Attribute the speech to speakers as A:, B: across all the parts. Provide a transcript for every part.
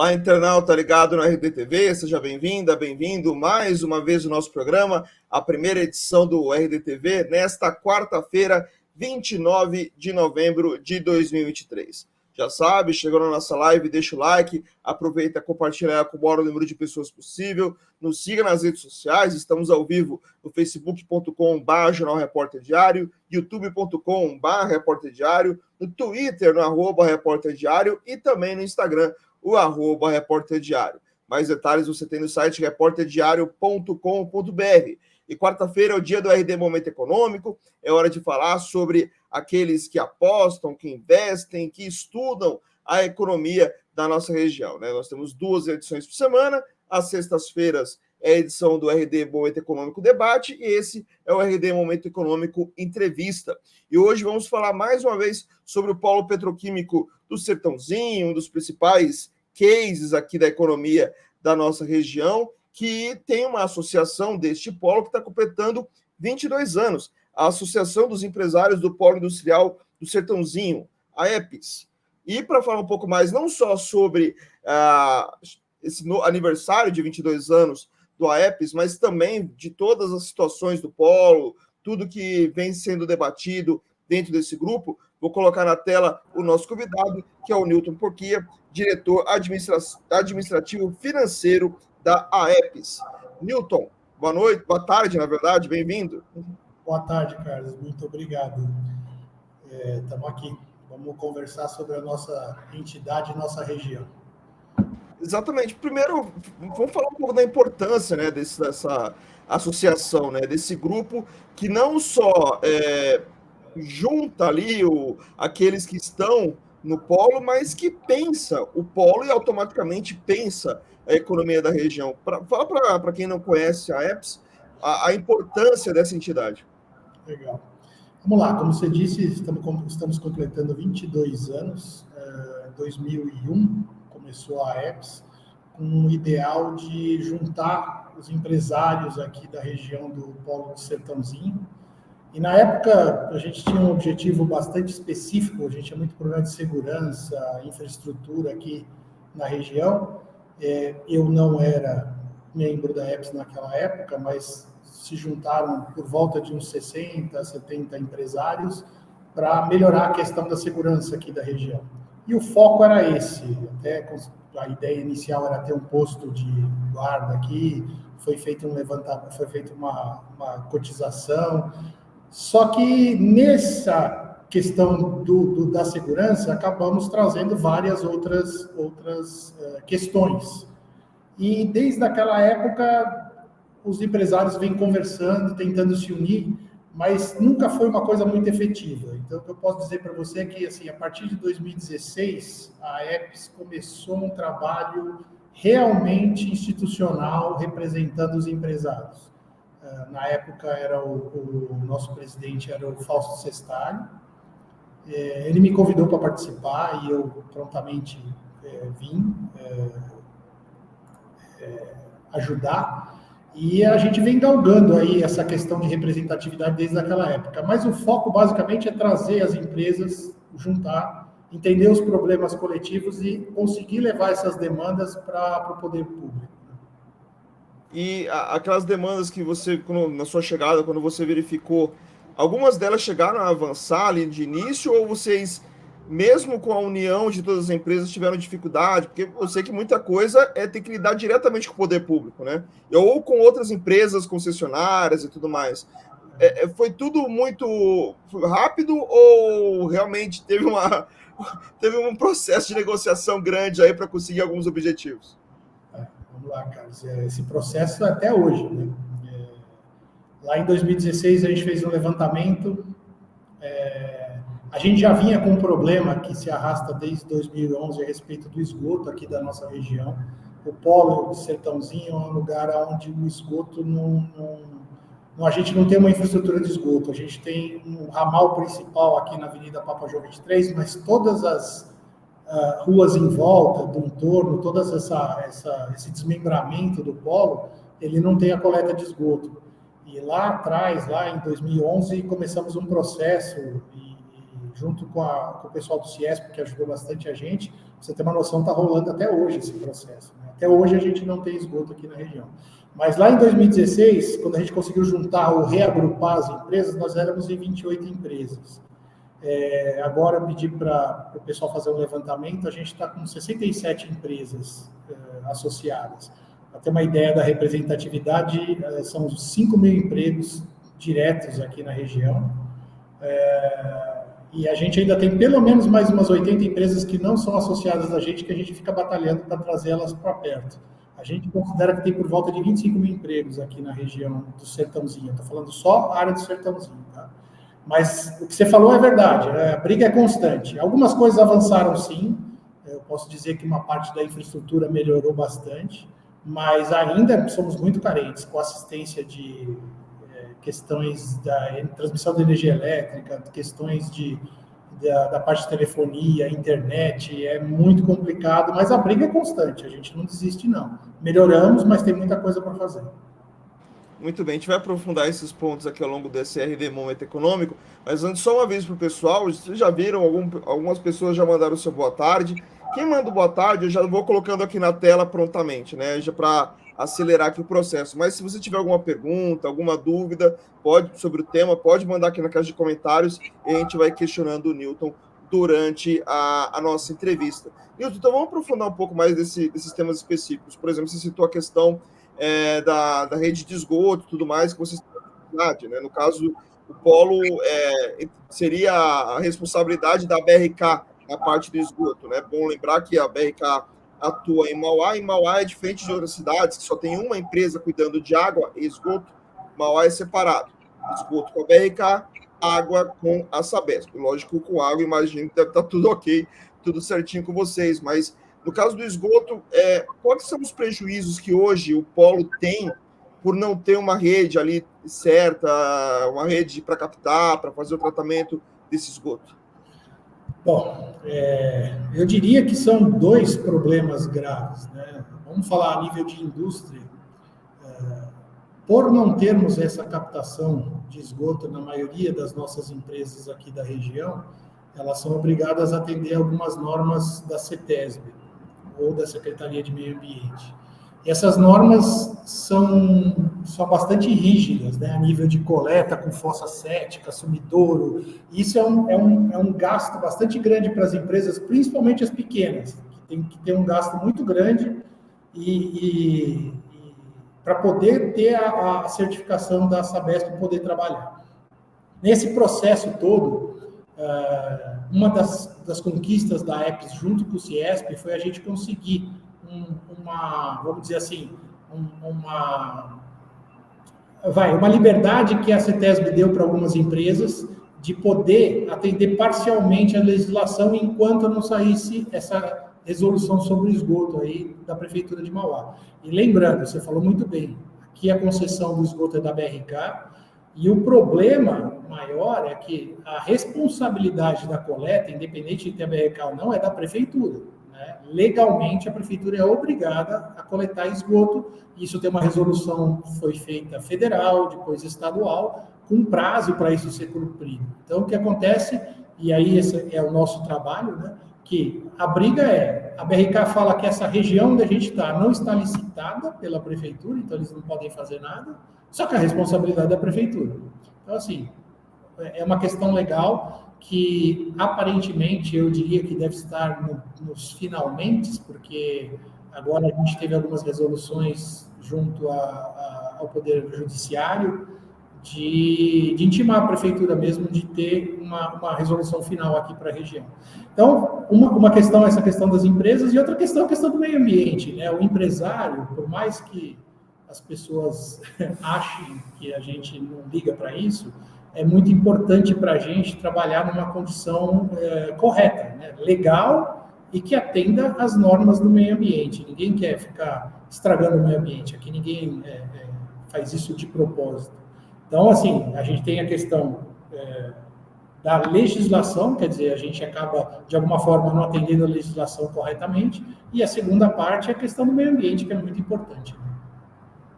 A: Olá, internauta ligado na RDTV, seja bem-vinda, bem-vindo mais uma vez no nosso programa, a primeira edição do RDTV, nesta quarta-feira, 29 de novembro de 2023. Já sabe, chegou na nossa live, deixa o like, aproveita, compartilha com o maior número de pessoas possível, nos siga nas redes sociais, estamos ao vivo no facebook.com/Jornal Repórter Diário, youtube.com/Repórter Diário, no Twitter, no @Repórter Diário e também no Instagram, o @Repórter Diário. Mais detalhes você tem no site repórterdiario.com.br. E quarta-feira é o dia do RD Momento Econômico, é hora de falar sobre aqueles que apostam, que investem, que estudam a economia da nossa região, né? Nós temos 2 edições por semana, às sextas-feiras é a edição do RD Momento Econômico Debate e esse é o RD Momento Econômico Entrevista. E hoje vamos falar mais uma vez sobre o polo petroquímico do Sertãozinho, um dos principais cases aqui da economia da nossa região, que tem uma associação deste polo que está completando 22 anos, a Associação dos Empresários do Polo Industrial do Sertãozinho, a EPIS. E para falar um pouco mais, não só sobre esse aniversário de 22 anos do AEPS, mas também de todas as situações do polo, tudo que vem sendo debatido dentro desse grupo, vou colocar na tela o nosso convidado, que é o Newton Porquia, diretor administrativo financeiro da AEPS. Newton, boa noite, boa tarde, na verdade, bem-vindo.
B: Boa tarde, Carlos, muito obrigado. Estamos aqui, vamos conversar sobre a nossa entidade e nossa região.
A: Exatamente. Primeiro, vamos falar um pouco da importância, né, dessa associação, né, desse grupo que não só junta ali aqueles que estão no polo, mas que pensa o polo e automaticamente pensa a economia da região. Fala para quem não conhece a EPS, a importância dessa entidade.
B: Legal. Vamos lá, como você disse, estamos completando 22 anos. 2001 começou a EPS com o ideal de juntar os empresários aqui da região do Polo do Sertãozinho. E na época a gente tinha um objetivo bastante específico, a gente tinha muito problema de segurança, infraestrutura aqui na região. Eu não era membro da EPS naquela época, mas se juntaram por volta de uns 60, 70 empresários para melhorar a questão da segurança aqui da região. E o foco era esse, até a ideia inicial era ter um posto de guarda aqui, foi feito um levantamento, foi feita uma cotização. Só que nessa questão da segurança, acabamos trazendo várias outras questões. E desde aquela época, os empresários vêm conversando, tentando se unir, mas nunca foi uma coisa muito efetiva. Então, o que eu posso dizer para você é que, assim, a partir de 2016, a EPS começou um trabalho realmente institucional representando os empresários. Na época, o nosso presidente era o Fausto Sestari. Ele me convidou para participar e eu prontamente vim ajudar. E a gente vem galgando aí essa questão de representatividade desde aquela época. Mas o foco, basicamente, é trazer as empresas, juntar, entender os problemas coletivos e conseguir levar essas demandas para o poder público.
A: E aquelas demandas que você, na sua chegada, quando você verificou, algumas delas chegaram a avançar ali de início, ou vocês, mesmo com a união de todas as empresas, tiveram dificuldade? Porque eu sei que muita coisa ter que lidar diretamente com o poder público, né? Ou com outras empresas concessionárias e tudo mais. Foi tudo muito rápido ou realmente teve um processo de negociação grande aí para conseguir alguns objetivos?
B: Vamos lá, Carlos. Esse processo até hoje, né? Lá em 2016 a gente fez um levantamento. A gente já vinha com um problema que se arrasta desde 2011 a respeito do esgoto aqui da nossa região. O polo do Sertãozinho é um lugar onde o esgoto a gente não tem uma infraestrutura de esgoto. A gente tem um ramal principal aqui na Avenida Papa João 23, mas todas as ruas em volta, do entorno, todo esse desmembramento do polo, ele não tem a coleta de esgoto. E lá atrás, lá em 2011, começamos um processo junto com o pessoal do Ciesp, que ajudou bastante a gente. Pra você ter uma noção, está rolando até hoje esse processo, né? Até hoje a gente não tem esgoto aqui na região. Mas lá em 2016, quando a gente conseguiu juntar ou reagrupar as empresas, nós éramos em 28 empresas. Agora eu pedi para o pessoal fazer um levantamento, a gente está com 67 empresas associadas. Para ter uma ideia da representatividade, são 5 mil empregos diretos aqui na região. E a gente ainda tem pelo menos mais umas 80 empresas que não são associadas a gente, que a gente fica batalhando para trazer elas para perto. A gente considera que tem por volta de 25 mil empregos aqui na região do Sertãozinho. Estou falando só a área do Sertãozinho, tá? Mas o que você falou é verdade, a briga é constante. Algumas coisas avançaram sim, eu posso dizer que uma parte da infraestrutura melhorou bastante, mas ainda somos muito carentes com assistência de questões da transmissão de energia elétrica, questões da parte de telefonia, internet, é muito complicado, mas a briga é constante, a gente não desiste não. Melhoramos, mas tem muita coisa para fazer.
A: Muito bem, a gente vai aprofundar esses pontos aqui ao longo desse RD Momento Econômico, mas antes, só uma vez para o pessoal, vocês já viram, algumas pessoas já mandaram o seu boa tarde. Quem manda o boa tarde, eu já vou colocando aqui na tela prontamente, né, já para acelerar aqui o processo. Mas se você tiver alguma pergunta, alguma dúvida sobre o tema, pode mandar aqui na caixa de comentários e a gente vai questionando o Newton durante a nossa entrevista. Newton, então vamos aprofundar um pouco mais desses temas específicos. Por exemplo, você citou a questão da rede de esgoto e tudo mais, que você citou, né? No caso, o polo seria a responsabilidade da BRK na parte do esgoto, né? Bom lembrar que a BRK atua em Mauá, e Mauá é diferente de outras cidades, que só tem uma empresa cuidando de água e esgoto. Mauá é separado. Esgoto com a BRK, água com a Sabesp. Lógico, com água, imagino que deve estar tudo ok, tudo certinho com vocês, mas no caso do esgoto, quais são os prejuízos que hoje o polo tem por não ter uma rede ali certa, uma rede para captar, para fazer o tratamento desse esgoto?
B: Bom, eu diria que são 2 problemas graves, né? Vamos falar a nível de indústria. Por não termos essa captação de esgoto na maioria das nossas empresas aqui da região, elas são obrigadas a atender algumas normas da CETESB, ou da Secretaria de Meio Ambiente. E essas normas são bastante rígidas, né, a nível de coleta com fossa cética, sumidouro. Isso é um gasto bastante grande para as empresas, principalmente as pequenas, que tem que ter um gasto muito grande para poder ter a certificação da Sabesp e poder trabalhar. Nesse processo todo, uma das conquistas da EPS junto com o Ciesp foi a gente conseguir vamos dizer assim, uma liberdade que a CETESB deu para algumas empresas de poder atender parcialmente a legislação enquanto não saísse essa resolução sobre o esgoto aí da Prefeitura de Mauá. E lembrando, você falou muito bem, aqui a concessão do esgoto é da BRK, e o problema maior é que a responsabilidade da coleta, independente de ter a BRK ou não, é da Prefeitura. Né? Legalmente, a Prefeitura é obrigada a coletar esgoto. Isso tem uma resolução, foi feita federal, depois estadual, com prazo para isso ser cumprido. Então, o que acontece, e aí esse é o nosso trabalho, né? Que a briga a BRK fala que essa região onde a gente está não está licitada pela Prefeitura, então eles não podem fazer nada, só que a responsabilidade é da Prefeitura. Então, assim, é uma questão legal que, aparentemente, eu diria que deve estar nos finalmente, porque agora a gente teve algumas resoluções junto ao Poder Judiciário de intimar a Prefeitura mesmo de ter uma resolução final aqui para a região. Então, uma questão é essa questão das empresas, e outra questão é a questão do meio ambiente, né? O empresário, por mais que as pessoas achem que a gente não liga para isso, é muito importante para a gente trabalhar numa condição correta, né? Legal, e que atenda às normas do meio ambiente. Ninguém quer ficar estragando o meio ambiente, aqui ninguém faz isso de propósito. Então, assim, a gente tem a questão da legislação, quer dizer, a gente acaba, de alguma forma, não atendendo a legislação corretamente, e a segunda parte é a questão do meio ambiente, que é muito importante.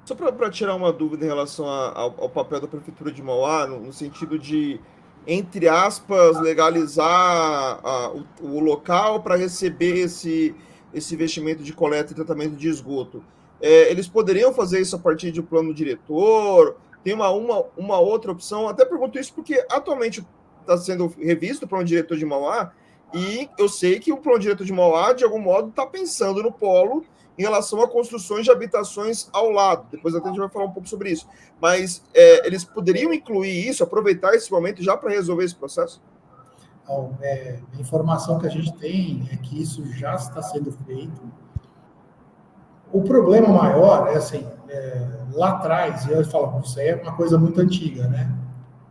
A: Só para tirar uma dúvida em relação ao papel da Prefeitura de Mauá, no sentido de entre aspas, legalizar o local para receber esse investimento de coleta e tratamento de esgoto. Eles poderiam fazer isso a partir de um plano diretor? Tem uma outra opção? Até pergunto isso porque atualmente está sendo revisto o plano diretor de Mauá, e eu sei que o plano diretor de Mauá, de algum modo, está pensando no polo em relação a construções de habitações ao lado. Depois até a gente vai falar um pouco sobre isso. Mas eles poderiam incluir isso, aproveitar esse momento já para resolver esse processo?
B: Então, a informação que a gente tem é que isso já está sendo feito. O problema maior é assim, lá atrás, eu falo, isso aí é uma coisa muito antiga, né?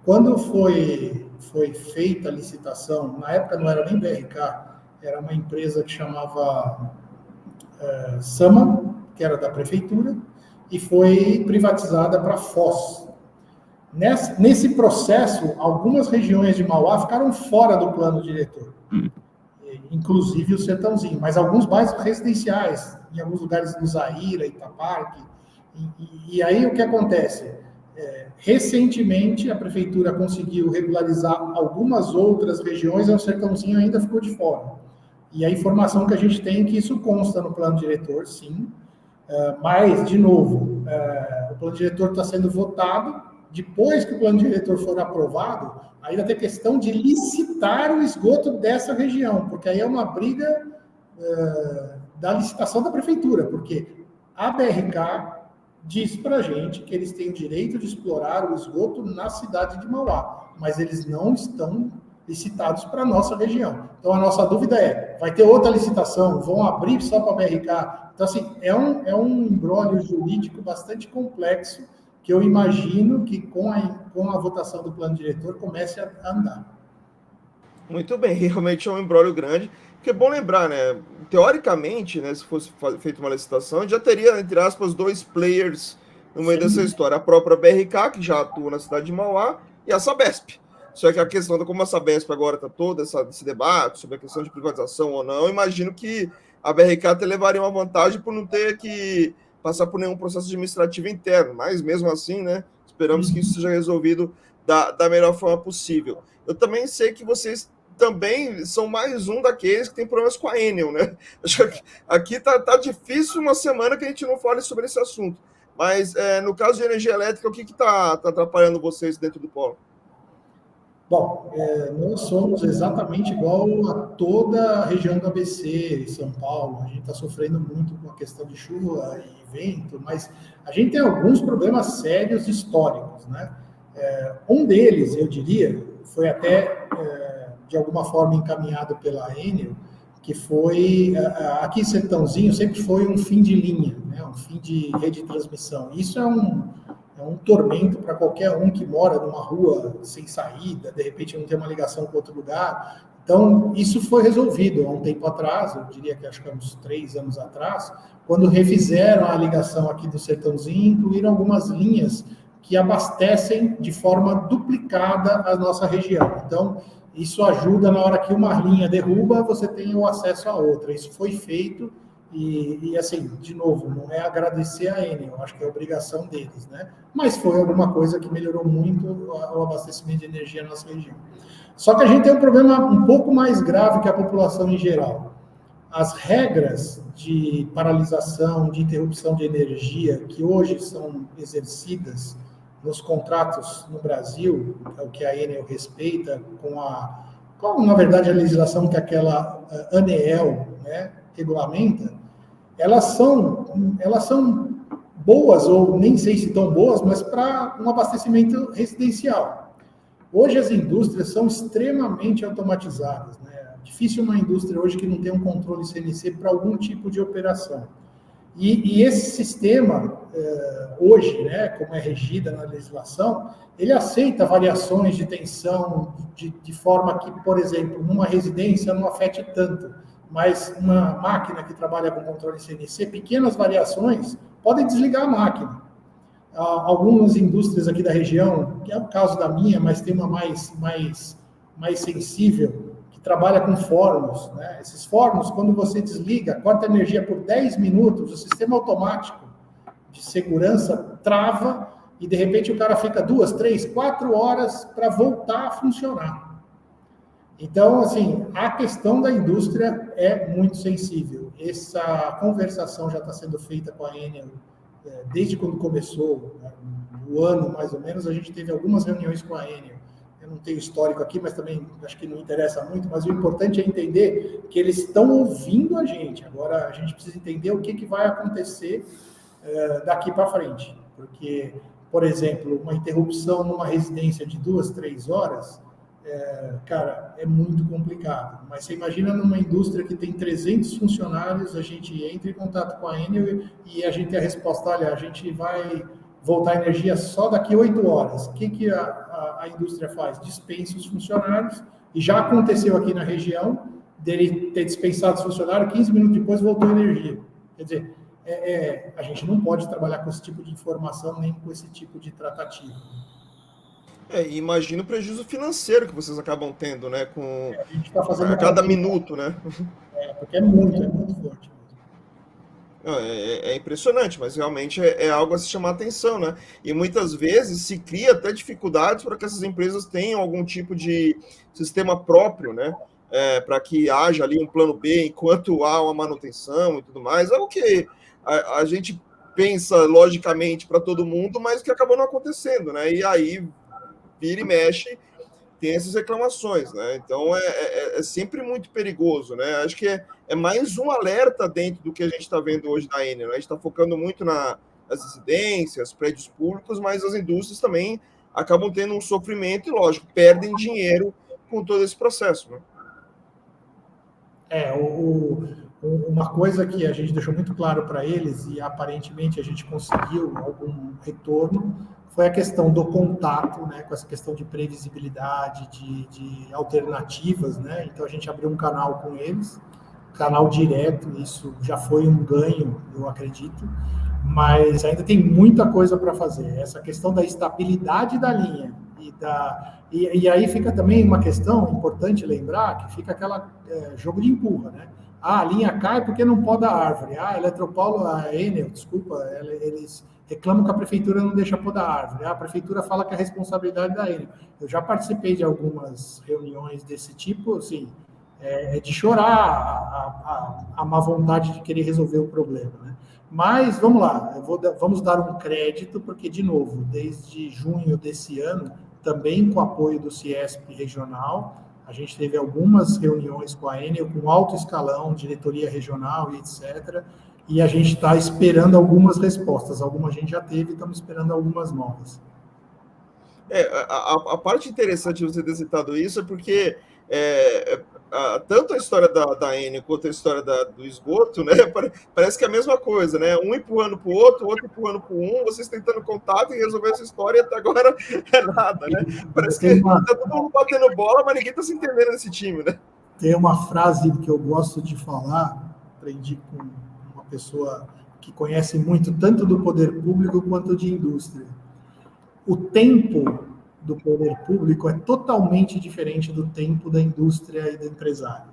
B: Quando foi feita a licitação, na época não era nem BRK, era uma empresa que chamava Sama, que era da prefeitura, e foi privatizada para Foz. Nesse processo, algumas regiões de Mauá ficaram fora do plano diretor, inclusive o Sertãozinho, mas alguns bairros residenciais, em alguns lugares do Zaira, Itaparque. E aí o que acontece? Recentemente, a prefeitura conseguiu regularizar algumas outras regiões, e o Sertãozinho ainda ficou de fora. E a informação que a gente tem é que isso consta no plano diretor, sim, mas, de novo, o plano diretor está sendo votado. Depois que o plano diretor for aprovado, ainda tem questão de licitar o esgoto dessa região, porque aí é uma briga da licitação da prefeitura, porque a BRK diz para a gente que eles têm o direito de explorar o esgoto na cidade de Mauá, mas eles não estão licitados para a nossa região. Então, a nossa dúvida vai ter outra licitação? Vão abrir só para a BRK? Então, assim, é um imbróglio jurídico bastante complexo, que eu imagino que com a votação do plano diretor comece a andar.
A: Muito bem, realmente é um imbróglio grande, porque é bom lembrar, né? Teoricamente, né, se fosse feita uma licitação, já teria, entre aspas, dois players no meio dessa história. A própria BRK, que já atua na cidade de Mauá, e a Sabesp. Só que a questão de como a Sabesp agora está todo esse debate sobre a questão de privatização ou não, eu imagino que a BRK até levaria uma vantagem por não ter que passar por nenhum processo administrativo interno, mas mesmo assim, né, esperamos que isso seja resolvido da melhor forma possível. Eu também sei que vocês também são mais um daqueles que tem problemas com a Enel, né? Acho que aqui tá difícil uma semana que a gente não fale sobre esse assunto. Mas no caso de energia elétrica, o que está atrapalhando vocês dentro do polo?
B: Bom, nós somos exatamente igual a toda a região do ABC, São Paulo. A gente está sofrendo muito com a questão de chuva e vento, mas a gente tem alguns problemas sérios históricos, né? Um deles, eu diria, foi até de alguma forma encaminhado pela Enel, que foi, aqui em Sertãozinho sempre foi um fim de linha, né? Um fim de rede de transmissão. Isso é um tormento para qualquer um que mora numa rua sem saída, de repente não tem uma ligação com outro lugar. Então, isso foi resolvido há um tempo atrás, eu diria que acho que há uns 3 anos atrás, quando refizeram a ligação aqui do Sertãozinho e incluíram algumas linhas que abastecem de forma duplicada a nossa região. Então, isso ajuda na hora que uma linha derruba, você tem o acesso a outra. Isso foi feito e assim, de novo, não é agradecer a Enel, acho que é obrigação deles, né? Mas foi alguma coisa que melhorou muito o abastecimento de energia na nossa região. Só que a gente tem um problema um pouco mais grave que a população em geral. As regras de paralisação, de interrupção de energia que hoje são exercidas nos contratos no Brasil, é o que a Enel respeita, na verdade, a legislação que aquela ANEEL, né, regulamenta, elas são boas, ou nem sei se tão boas, mas para um abastecimento residencial. Hoje as indústrias são extremamente automatizadas, né? Difícil uma indústria hoje que não tem um controle CNC para algum tipo de operação. E esse sistema, hoje, né, como é regida na legislação, ele aceita variações de tensão de forma que, por exemplo, numa residência não afete tanto, mas uma máquina que trabalha com controle CNC, pequenas variações podem desligar a máquina. Algumas indústrias aqui da região, que é o caso da minha, mas tem uma mais sensível, trabalha com fornos, né? Esses fornos, quando você desliga, corta a energia por 10 minutos, o sistema automático de segurança trava e de repente o cara fica 2, 3, 4 horas para voltar a funcionar. Então, assim, a questão da indústria é muito sensível. Essa conversação já está sendo feita com a Enel desde quando começou, né, o ano mais ou menos. A gente teve algumas reuniões com a Enel. Eu não tenho histórico aqui, mas também acho que não interessa muito, mas o importante é entender que eles estão ouvindo a gente. Agora, a gente precisa entender o que vai acontecer daqui para frente. Porque, por exemplo, uma interrupção numa residência de 2, 3 horas, cara, é muito complicado. Mas você imagina numa indústria que tem 300 funcionários, a gente entra em contato com a Enel e a gente tem a resposta, olha, a gente vai voltar a energia só daqui 8 horas. O que a indústria faz? Dispensa os funcionários, e já aconteceu aqui na região dele ter dispensado os funcionários, 15 minutos depois voltou a energia. Quer dizer, a gente não pode trabalhar com esse tipo de informação, nem com esse tipo de tratativa.
A: Imagina o prejuízo financeiro que vocês acabam tendo, né? Com
B: A gente está fazendo
A: a cada minuto, né?
B: Porque é muito forte.
A: É impressionante, mas realmente é algo a se chamar atenção, né? E muitas vezes se cria até dificuldades para que essas empresas tenham algum tipo de sistema próprio, né? Para que haja ali um plano B enquanto há uma manutenção e tudo mais. É o que a gente pensa logicamente para todo mundo, mas que acabou não acontecendo, né? E aí vira e mexe, tem essas reclamações, né? Então é sempre muito perigoso, né? Acho que é mais um alerta dentro do que a gente está vendo hoje da Enel, né? A gente está focando muito nas residências, prédios públicos, mas as indústrias também acabam tendo um sofrimento e, lógico, perdem dinheiro com todo esse processo, né?
B: Uma coisa que a gente deixou muito claro para eles, e aparentemente a gente conseguiu algum retorno, foi a questão do contato, né, com essa questão de previsibilidade, de alternativas, né? Então a gente abriu um canal com eles, canal direto, isso já foi um ganho, eu acredito, mas ainda tem muita coisa para fazer. Essa questão da estabilidade da linha e aí fica também uma questão importante lembrar, que fica aquela jogo de empurra, né? Ah, a linha cai porque não poda a árvore. Ah, a Eletropaulo, a Enel, desculpa, eles reclamam que a prefeitura não deixa podar a árvore. Ah, a prefeitura fala que é a responsabilidade da Enel. Eu já participei de algumas reuniões desse tipo, assim, de chorar a má vontade de querer resolver o problema, né? Mas, vamos lá, vamos dar um crédito, porque, de novo, desde junho desse ano, também com o apoio do Ciesp regional, a gente teve algumas reuniões com a Enel, com alto escalão, diretoria regional e etc., e a gente está esperando algumas respostas. Algumas a gente já teve, estamos esperando algumas novas.
A: A parte interessante de você ter citado isso é porque tanto a história da Enel quanto a história do esgoto, né? Parece que é a mesma coisa, né? Um empurrando para o outro empurrando para um, vocês tentando contato e resolver essa história, e até agora é nada, né? Parece que tá todo mundo batendo bola, mas ninguém está se entendendo nesse time, né?
B: Tem uma frase que eu gosto de falar, aprendi com uma pessoa que conhece muito tanto do poder público quanto de indústria. O tempo do poder público é totalmente diferente do tempo da indústria e do empresário.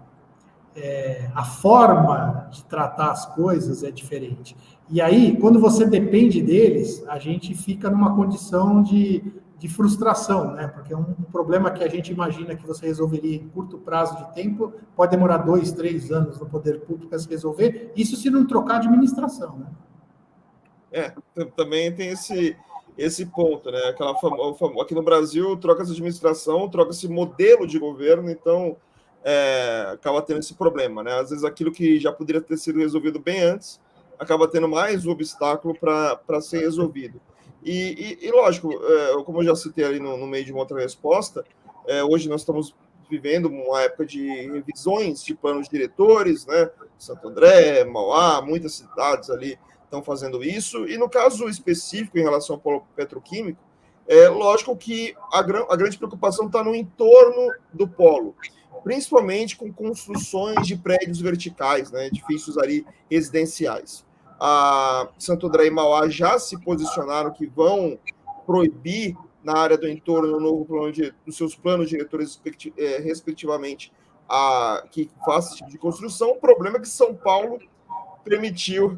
B: A forma de tratar as coisas é diferente. E aí, quando você depende deles, a gente fica numa condição de frustração, né? Porque um problema que a gente imagina que você resolveria em curto prazo de tempo pode demorar 2, 3 anos no poder público para se resolver, isso se não trocar a administração, né?
A: Também tem esse ponto, né? Aqui no Brasil, troca-se administração, troca-se modelo de governo, então acaba tendo esse problema, né? Às vezes aquilo que já poderia ter sido resolvido bem antes acaba tendo mais um obstáculo para ser resolvido. E lógico, como eu já citei ali no meio de uma outra resposta, hoje nós estamos vivendo uma época de revisões de planos diretores, né? Santo André, Mauá, muitas cidades ali estão fazendo isso, e no caso específico em relação ao polo petroquímico, lógico que a grande preocupação está no entorno do polo, principalmente com construções de prédios verticais, né, edifícios ali residenciais. A Santo André e Mauá já se posicionaram que vão proibir na área do entorno, no novo plano dos seus planos diretores, respectivamente, que faça esse tipo de construção. O problema é que São Paulo permitiu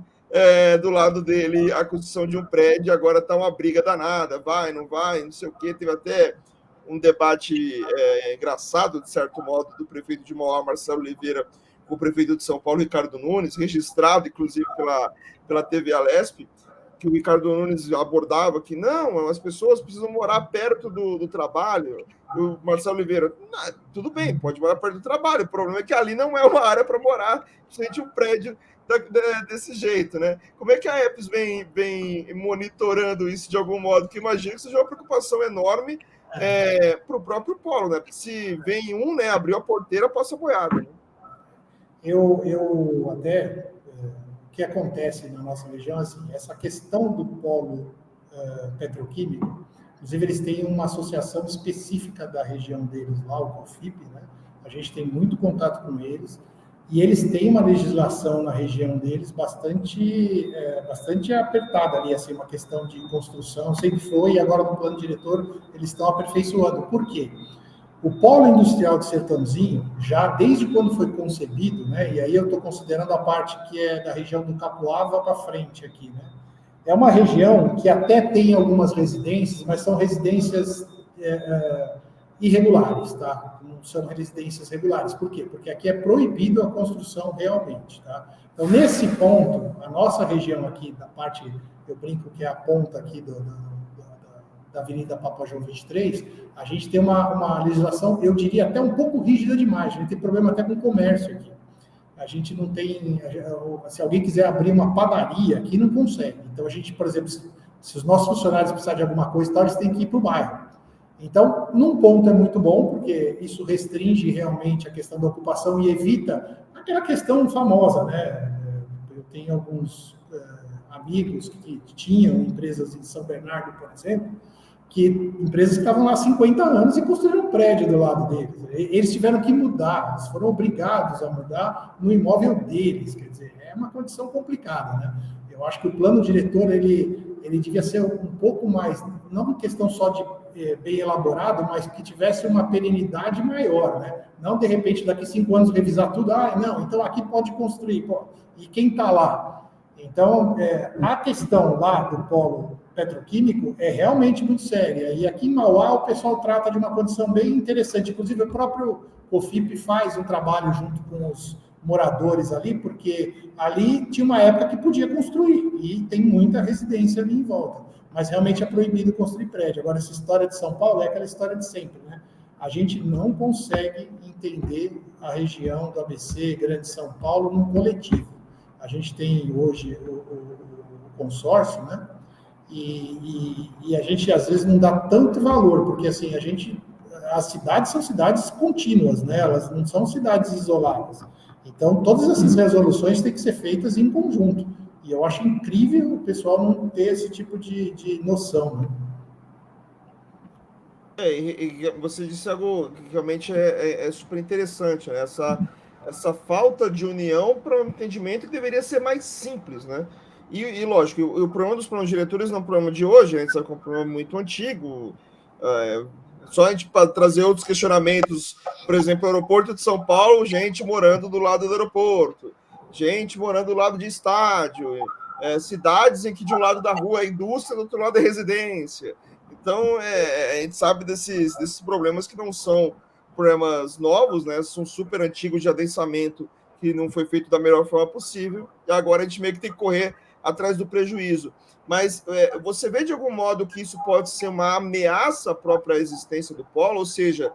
A: do lado dele a construção de um prédio, agora está uma briga danada, vai, não vai, não sei o quê. Teve até um debate engraçado, de certo modo, do prefeito de Mauá, Marcelo Oliveira, com o prefeito de São Paulo, Ricardo Nunes, registrado, inclusive, pela TV Alesp, que o Ricardo Nunes abordava que não, as pessoas precisam morar perto do trabalho. E o Marcelo Oliveira, tudo bem, pode morar perto do trabalho, o problema é que ali não é uma área para morar, principalmente um prédio desse jeito, né? Como é que a EPS vem monitorando isso de algum modo? Que imagino que seja uma preocupação enorme para o próprio polo, né? Porque se vem um, né, abriu a porteira, passa a boiada. Né?
B: Eu até... O que acontece na nossa região, assim, essa questão do polo petroquímico, inclusive eles têm uma associação específica da região deles lá, o COFIP, né? A gente tem muito contato com eles, e eles têm uma legislação na região deles bastante apertada ali, assim, uma questão de construção, sempre foi, e agora no plano diretor eles estão aperfeiçoando. Por quê? O polo industrial de Sertãozinho, já desde quando foi concebido, né, e aí eu estou considerando a parte que é da região do Capoava para frente aqui, né, é uma região que até tem algumas residências, mas são residências irregulares, tá? Não são residências regulares. Por quê? Porque aqui é proibido a construção realmente, tá? Então, nesse ponto, a nossa região aqui, da parte, eu brinco que é a ponta aqui da Avenida Papa João 23, a gente tem uma legislação, eu diria, até um pouco rígida demais. A gente tem problema até com o comércio aqui. A gente não tem... Se alguém quiser abrir uma padaria aqui, não consegue. Então, a gente, por exemplo, se os nossos funcionários precisarem de alguma coisa, eles têm que ir para o bairro. Então, num ponto é muito bom, porque isso restringe realmente a questão da ocupação e evita aquela questão famosa, né? Eu tenho alguns amigos que tinham empresas em São Bernardo, por exemplo, que empresas que estavam lá há 50 anos e construíram um prédio do lado deles. Eles tiveram que mudar, eles foram obrigados a mudar no imóvel deles. Quer dizer, é uma condição complicada, né? Eu acho que o plano diretor, ele devia ser um pouco mais, não uma questão só de bem elaborado, mas que tivesse uma perenidade maior, né? Não, de repente, daqui 5 anos revisar tudo, não, então aqui pode construir, pô, e quem está lá? Então, a questão lá do polo petroquímico é realmente muito séria. E aqui em Mauá o pessoal trata de uma condição bem interessante. Inclusive, o próprio COFIP faz um trabalho junto com os moradores ali, porque ali tinha uma época que podia construir, e tem muita residência ali em volta. Mas realmente é proibido construir prédio. Agora, essa história de São Paulo é aquela história de sempre, né? A gente não consegue entender a região do ABC, Grande São Paulo, num coletivo. A gente tem hoje o consórcio, né? E a gente, às vezes, não dá tanto valor, porque, assim, as cidades são cidades contínuas, né? Elas não são cidades isoladas. Então, todas essas resoluções têm que ser feitas em conjunto. E eu acho incrível o pessoal não ter esse tipo de noção, né?
A: E você disse algo que realmente é super interessante, né? Essa falta de união para um entendimento que deveria ser mais simples, né? E lógico, o problema dos planos diretores não é um problema de hoje, a gente sabe que é um problema muito antigo. Só a gente para trazer outros questionamentos, por exemplo, o aeroporto de São Paulo, gente morando do lado do aeroporto, gente morando do lado de estádio, cidades em que de um lado da rua é indústria, do outro lado é residência. Então, a gente sabe desses problemas que não são problemas novos, né? São super antigos de adensamento que não foi feito da melhor forma possível, e agora a gente meio que tem que correr atrás do prejuízo. Mas você vê de algum modo que isso pode ser uma ameaça à própria existência do polo, ou seja,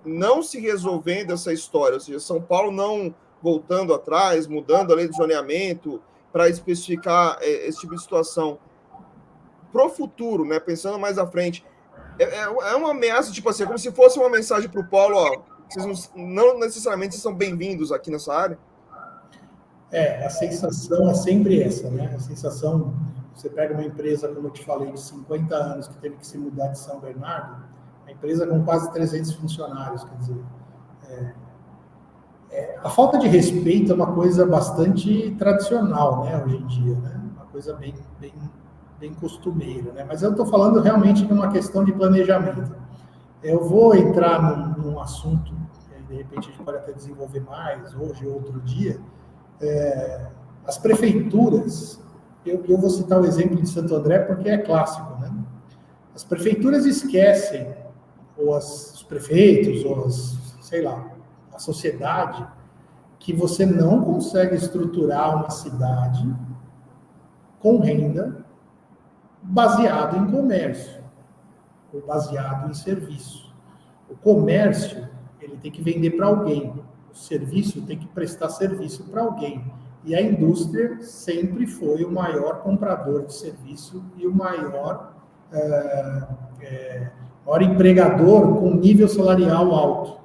A: não se resolvendo essa história, ou seja, São Paulo não voltando atrás, mudando a lei de zoneamento para especificar esse tipo de situação para o futuro, né? Pensando mais à frente, é uma ameaça, tipo assim, como se fosse uma mensagem para o polo, ó, vocês não necessariamente são bem-vindos aqui nessa área.
B: A sensação é sempre essa, né? A sensação, você pega uma empresa, como eu te falei, de 50 anos, que teve que se mudar de São Bernardo, uma empresa com quase 300 funcionários, quer dizer, a falta de respeito é uma coisa bastante tradicional, né, hoje em dia, né? Uma coisa bem costumeira, né? Mas eu estou falando realmente de uma questão de planejamento. Eu vou entrar num assunto, de repente a gente pode até desenvolver mais, hoje ou outro dia. As prefeituras, eu vou citar o exemplo de Santo André porque é clássico, né? As prefeituras esquecem, ou os prefeitos, ou a sociedade, que você não consegue estruturar uma cidade com renda baseado em comércio, ou baseado em serviço. O comércio, ele tem que vender para alguém. O serviço tem que prestar serviço para alguém. E a indústria sempre foi o maior comprador de serviço e o maior empregador com nível salarial alto.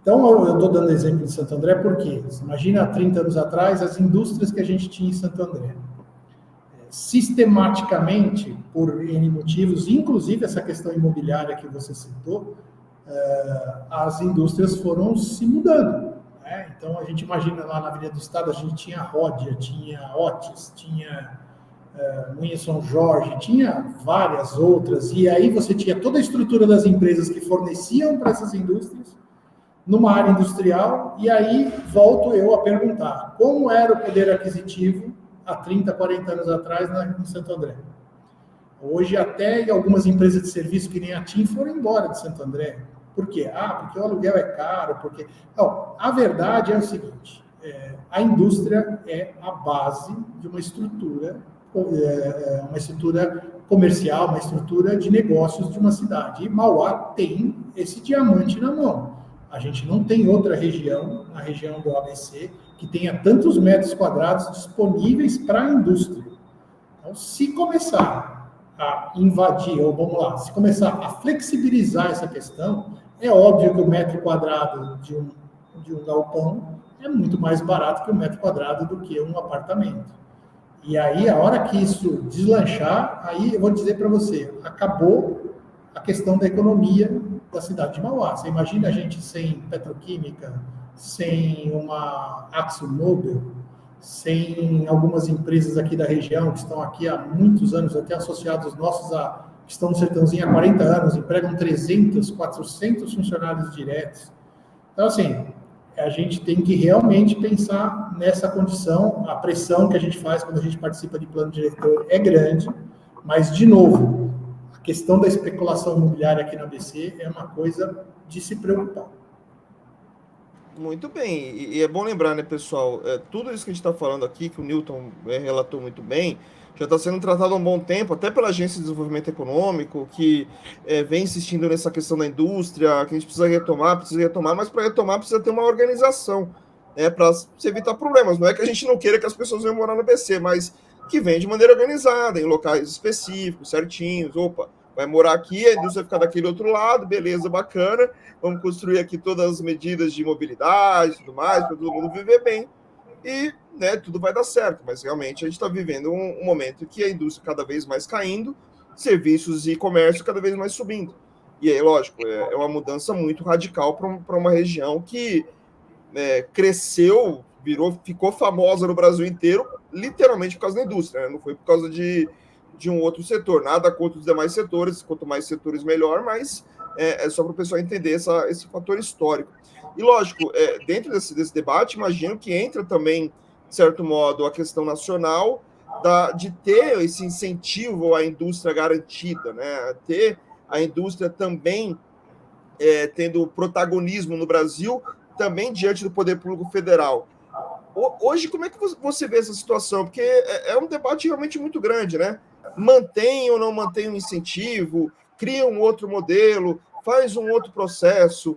B: Então, eu estou dando exemplo de Santo André porque, imagina, há 30 anos atrás, as indústrias que a gente tinha em Santo André. Sistematicamente, por N motivos, inclusive essa questão imobiliária que você citou, as indústrias foram se mudando. Né? Então, a gente imagina lá na Avenida do Estado, a gente tinha Ródia, tinha Otis, tinha Moinha São Jorge, tinha várias outras, e aí você tinha toda a estrutura das empresas que forneciam para essas indústrias, numa área industrial, e aí volto eu a perguntar, como era o poder aquisitivo há 30, 40 anos atrás em Santo André? Hoje até algumas empresas de serviço que nem a TIM foram embora de Santo André. Por quê? Porque o aluguel é caro, porque... Não, a verdade é o seguinte, a indústria é a base de uma estrutura comercial, uma estrutura de negócios de uma cidade. E Mauá tem esse diamante na mão. A gente não tem outra região, na região do ABC, que tenha tantos metros quadrados disponíveis para a indústria. Então, se começar a invadir, ou vamos lá, se começar a flexibilizar essa questão, é óbvio que o metro quadrado de um galpão é muito mais barato que o metro quadrado do que um apartamento. E aí, a hora que isso deslanchar, aí eu vou dizer para você, acabou a questão da economia da cidade de Mauá. Você imagina a gente sem petroquímica, sem uma AkzoNobel, sem algumas empresas aqui da região que estão aqui há muitos anos, até associados nossos que estão no Sertãozinho há 40 anos, empregam 300, 400 funcionários diretos. Então, assim, a gente tem que realmente pensar nessa condição. A pressão que a gente faz quando a gente participa de plano diretor é grande, mas, de novo, a questão da especulação imobiliária aqui no ABC é uma coisa de se preocupar.
A: Muito bem, e é bom lembrar, né, pessoal, tudo isso que a gente está falando aqui, que o Newton relatou muito bem, já está sendo tratado há um bom tempo, até pela Agência de Desenvolvimento Econômico, que vem insistindo nessa questão da indústria, que a gente precisa retomar, mas para retomar precisa ter uma organização, para se evitar problemas. Não é que a gente não queira que as pessoas venham morar no ABC, mas que venha de maneira organizada, em locais específicos, certinhos. Opa, vai morar aqui, a indústria ficar daquele outro lado, beleza, bacana, vamos construir aqui todas as medidas de mobilidade e tudo mais, para todo mundo viver bem, e tudo vai dar certo. Mas realmente a gente está vivendo um momento que a indústria cada vez mais caindo, serviços e comércio cada vez mais subindo. E aí, lógico, é uma mudança muito radical para uma região que cresceu, ficou famosa no Brasil inteiro, literalmente por causa da indústria, né? Não foi por causa de um outro setor, nada contra os demais setores, quanto mais setores melhor, mas é só para o pessoal entender esse fator histórico. E lógico, dentro desse debate, imagino que entra também, de certo modo, a questão nacional de ter esse incentivo à indústria garantida, né? Ter a indústria também tendo protagonismo no Brasil, também diante do poder público federal. Hoje, como é que você vê essa situação? Porque é um debate realmente muito grande, né? Mantém ou não mantém um incentivo, cria um outro modelo, faz um outro processo,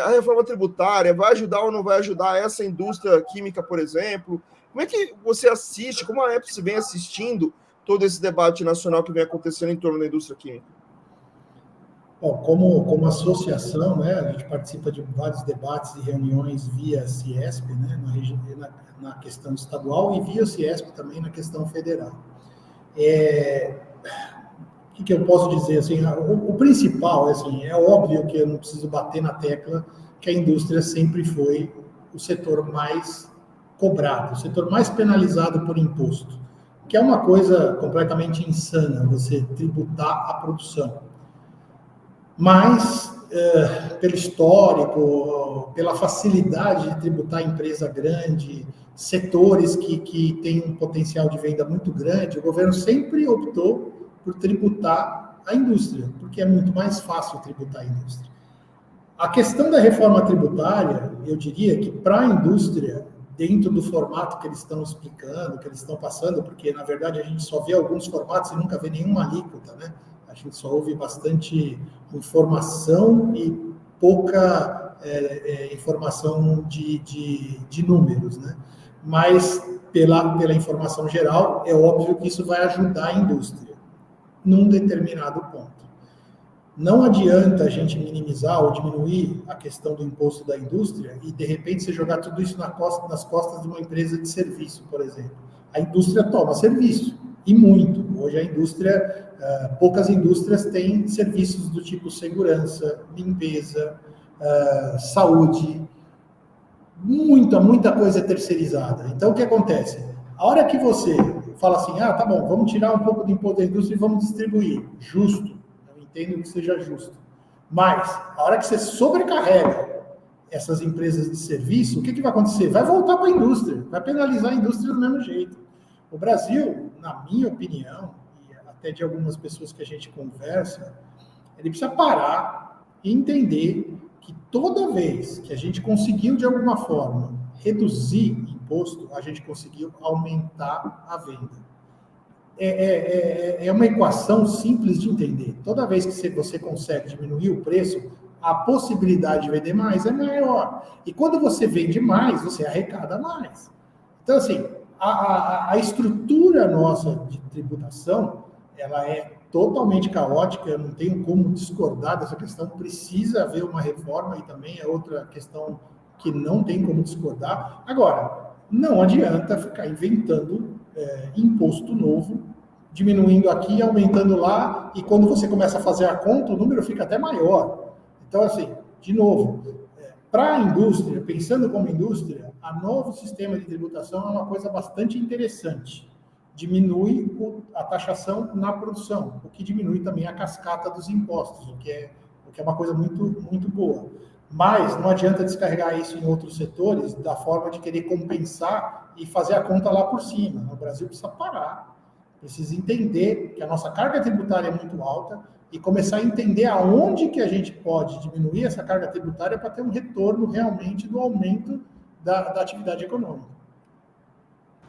A: a reforma tributária vai ajudar ou não vai ajudar essa indústria química, por exemplo? Como é que você assiste, como a EPS vem assistindo todo esse debate nacional que vem acontecendo em torno da indústria química?
B: Bom, como associação, né, a gente participa de vários debates e reuniões via Ciesp, né, na questão estadual, e via Ciesp também na questão federal. O que eu posso dizer? Assim, o principal, assim, é óbvio que eu não preciso bater na tecla que a indústria sempre foi o setor mais cobrado, o setor mais penalizado por imposto, que é uma coisa completamente insana, você tributar a produção. Mas pelo histórico, pela facilidade de tributar empresa grande, setores que têm um potencial de venda muito grande, o governo sempre optou por tributar a indústria, porque é muito mais fácil tributar a indústria. A questão da reforma tributária, eu diria que para a indústria, dentro do formato que eles estão explicando, que eles estão passando, porque, na verdade, a gente só vê alguns formatos e nunca vê nenhuma alíquota, né? A gente só ouve bastante informação e pouca informação de números, né? Mas, pela informação geral, é óbvio que isso vai ajudar a indústria num determinado ponto. Não adianta a gente minimizar ou diminuir a questão do imposto da indústria e, de repente, você jogar tudo isso nas costas de uma empresa de serviço, por exemplo. A indústria toma serviço, e muito. Hoje a indústria, poucas indústrias têm serviços do tipo segurança, limpeza, saúde. Muita coisa é terceirizada. Então, o que acontece? A hora que você fala assim, tá bom, vamos tirar um pouco do imposto da indústria e vamos distribuir. Justo. Entendo que seja justo. Mas, a hora que você sobrecarrega essas empresas de serviço, o que vai acontecer? Vai voltar para a indústria, vai penalizar a indústria do mesmo jeito. O Brasil, na minha opinião, e até de algumas pessoas que a gente conversa, ele precisa parar e entender que toda vez que a gente conseguiu, de alguma forma, reduzir imposto, a gente conseguiu aumentar a venda. É uma equação simples de entender. Toda vez que você consegue diminuir o preço, a possibilidade de vender mais é maior. E quando você vende mais, você arrecada mais. Então, assim, a estrutura nossa de tributação, ela é totalmente caótica, eu não tenho como discordar dessa questão, precisa haver uma reforma, e também é outra questão que não tem como discordar. Agora, não adianta ficar inventando imposto novo, diminuindo aqui, aumentando lá, e quando você começa a fazer a conta, o número fica até maior. Então, assim, de novo, para a indústria, pensando como indústria, a novo sistema de tributação é uma coisa bastante interessante. Diminui a taxação na produção, o que diminui também a cascata dos impostos, o que é uma coisa muito boa. Mas não adianta descarregar isso em outros setores da forma de querer compensar e fazer a conta lá por cima. O Brasil precisa parar, precisa entender que a nossa carga tributária é muito alta e começar a entender aonde que a gente pode diminuir essa carga tributária para ter um retorno realmente do aumento da atividade econômica.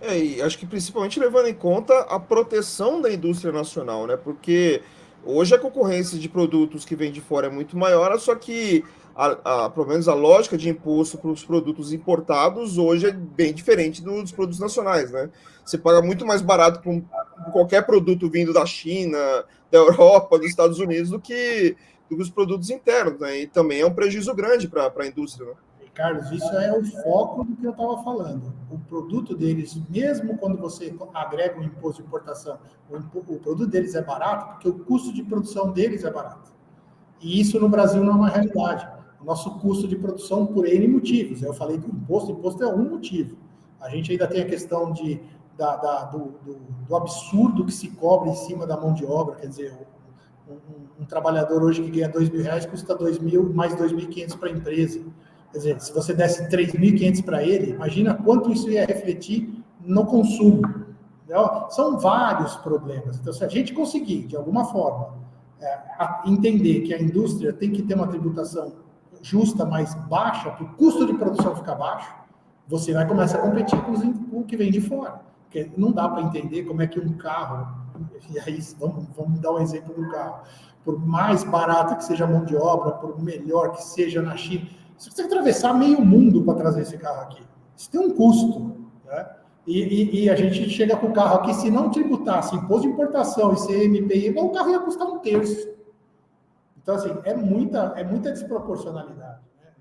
A: E acho que principalmente levando em conta a proteção da indústria nacional, né? Porque hoje a concorrência de produtos que vem de fora é muito maior, só que pelo menos a lógica de imposto para os produtos importados hoje é bem diferente dos produtos nacionais, né? Você paga muito mais barato por qualquer produto vindo da China, da Europa, dos Estados Unidos, do que os produtos internos, né? E também é um prejuízo grande para a indústria, né?
B: Carlos, isso é o foco do que eu estava falando. O produto deles, mesmo quando você agrega o imposto de importação, o produto deles é barato porque o custo de produção deles é barato. E isso no Brasil não é uma realidade. O nosso custo de produção por N motivos. Eu falei do imposto, o imposto é um motivo. A gente ainda tem a questão do absurdo que se cobra em cima da mão de obra, quer dizer, um trabalhador hoje que ganha R$2.000 custa 2.000 mais 2.500 para a empresa. Quer dizer, se você desse 3.500 para ele, imagina quanto isso ia refletir no consumo. Entendeu? São vários problemas. Então, se a gente conseguir, de alguma forma, entender que a indústria tem que ter uma tributação justa, mais baixa, para o custo de produção ficar baixo, você vai começar a competir com o que vem de fora. Porque não dá para entender como é que um carro, e aí vamos dar um exemplo do carro, por mais barato que seja a mão de obra, por melhor que seja na China, você tem que atravessar meio mundo para trazer esse carro aqui. Isso tem um custo, né? E a gente chega com o carro aqui, se não tributasse imposto de importação e CMPI, o carro ia custar 1/3. Então, assim, é muita desproporcionalidade, né?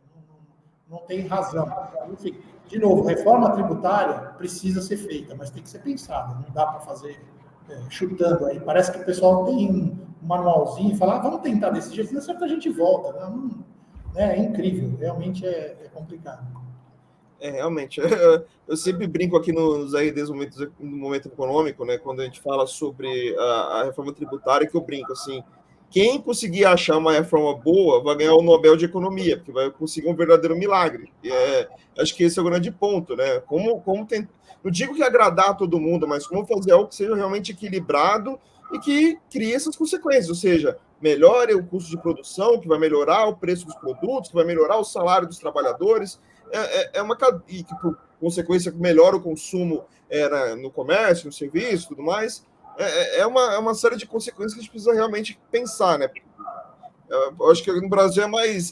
B: Não tem razão. Enfim, de novo, reforma tributária precisa ser feita, mas tem que ser pensada. Não dá para fazer chutando aí. Parece que o pessoal tem um manualzinho e fala, vamos tentar desse jeito, não é certo, a gente volta. Não, é incrível, realmente é complicado.
A: Realmente. Eu sempre brinco aqui nos RDs no momento econômico, né? Quando a gente fala sobre a reforma tributária, que eu brinco assim, Quem conseguir achar uma reforma boa vai ganhar o Nobel de Economia, porque vai conseguir um verdadeiro milagre. Acho que esse é o grande ponto, né? Não digo que agradar todo mundo, mas como fazer algo que seja realmente equilibrado e que crie essas consequências, ou seja, melhore o custo de produção, que vai melhorar o preço dos produtos, que vai melhorar o salário dos trabalhadores, e que, por consequência, melhora o consumo no comércio, no serviço, tudo mais. É uma série de consequências que a gente precisa realmente pensar, né? Eu acho que no Brasil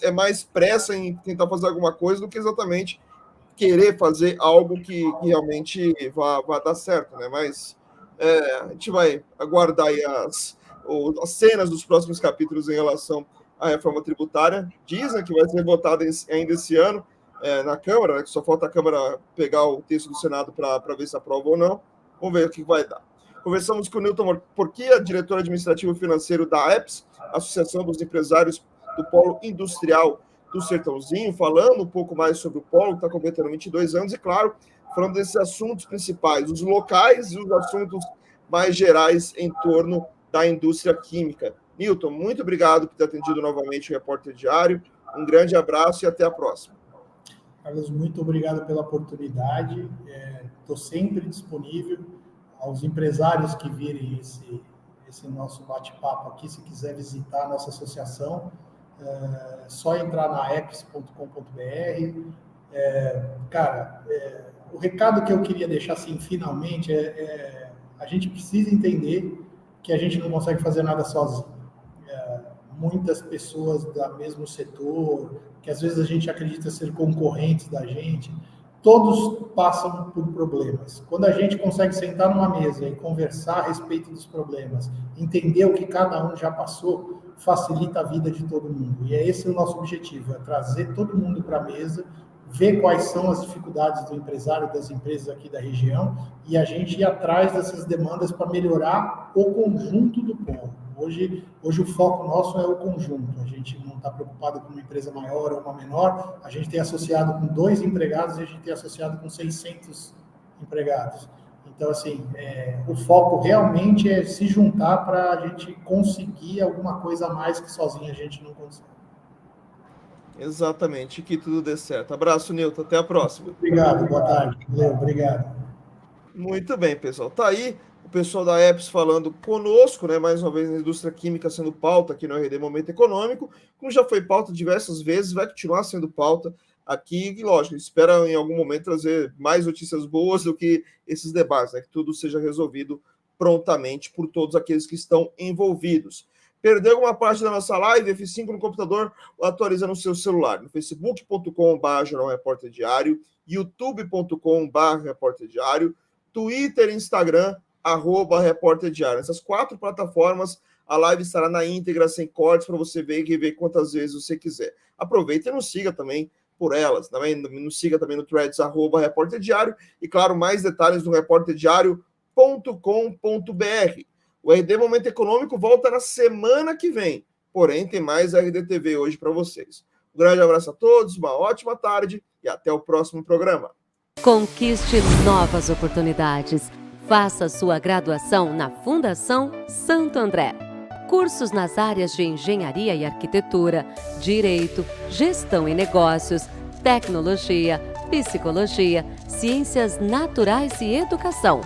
A: é mais pressa em tentar fazer alguma coisa do que exatamente querer fazer algo que realmente vá dar certo, né? Mas a gente vai aguardar aí as cenas dos próximos capítulos em relação à reforma tributária. Dizem que vai ser votada ainda esse ano na Câmara, né? Que só falta a Câmara pegar o texto do Senado para ver se aprova ou não. Vamos ver o que vai dar. Conversamos com o Newton Porquia, diretor administrativo financeiro da EPS, Associação dos Empresários do Polo Industrial do Sertãozinho, falando um pouco mais sobre o Polo, que está completando 22 anos, e, claro, falando desses assuntos principais, os locais e os assuntos mais gerais em torno da indústria química. Newton, muito obrigado por ter atendido novamente o Repórter Diário. Um grande abraço e até a próxima.
B: Carlos, muito obrigado pela oportunidade. Estou sempre disponível aos empresários que virem esse nosso bate-papo aqui. Se quiser visitar a nossa associação, só entrar na eps.com.br. O recado que eu queria deixar assim, finalmente, a gente precisa entender que a gente não consegue fazer nada sozinho. Muitas pessoas do mesmo setor, que às vezes a gente acredita ser concorrentes da gente, todos passam por problemas. Quando a gente consegue sentar numa mesa e conversar a respeito dos problemas, entender o que cada um já passou, facilita a vida de todo mundo. E esse o nosso objetivo, é trazer todo mundo para a mesa, ver quais são as dificuldades do empresário, das empresas aqui da região, e a gente ir atrás dessas demandas para melhorar o conjunto do polo. Hoje o foco nosso é o conjunto. A gente não está preocupado com uma empresa maior ou uma menor. A gente tem associado com 2 empregados e a gente tem associado com 600 empregados. Então, assim, o foco realmente é se juntar para a gente conseguir alguma coisa a mais que sozinho a gente não consegue.
A: Exatamente, que tudo dê certo. Abraço, Newton, até a próxima.
B: Obrigado, boa tarde. Valeu, obrigado.
A: Muito bem, pessoal. Tá aí o pessoal da EPS falando conosco, né? Mais uma vez, a indústria química sendo pauta aqui no RD Momento Econômico, como já foi pauta diversas vezes, vai continuar sendo pauta aqui, e lógico, espera em algum momento trazer mais notícias boas do que esses debates, né? Que tudo seja resolvido prontamente por todos aqueles que estão envolvidos. Perdeu alguma parte da nossa live? F5 no computador, atualiza no seu celular, no facebook.com/Jornal Repórter Diário, youtube.com/, Twitter, Instagram, @Repórter Diário. Essas 4 plataformas, a live estará na íntegra, sem cortes, para você ver e rever quantas vezes você quiser. Aproveita e nos siga também por elas. Também nos siga também no threads, @Repórter Diário. E, claro, mais detalhes no repórterdiario.com.br. O RD Momento Econômico volta na semana que vem. Porém, tem mais RD TV hoje para vocês. Um grande abraço a todos, uma ótima tarde e até o próximo programa.
C: Conquiste novas oportunidades. Faça sua graduação na Fundação Santo André. Cursos nas áreas de Engenharia e Arquitetura, Direito, Gestão e Negócios, Tecnologia, Psicologia, Ciências Naturais e Educação.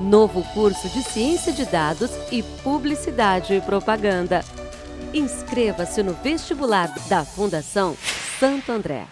C: Novo curso de Ciência de Dados e Publicidade e Propaganda. Inscreva-se no vestibular da Fundação Santo André.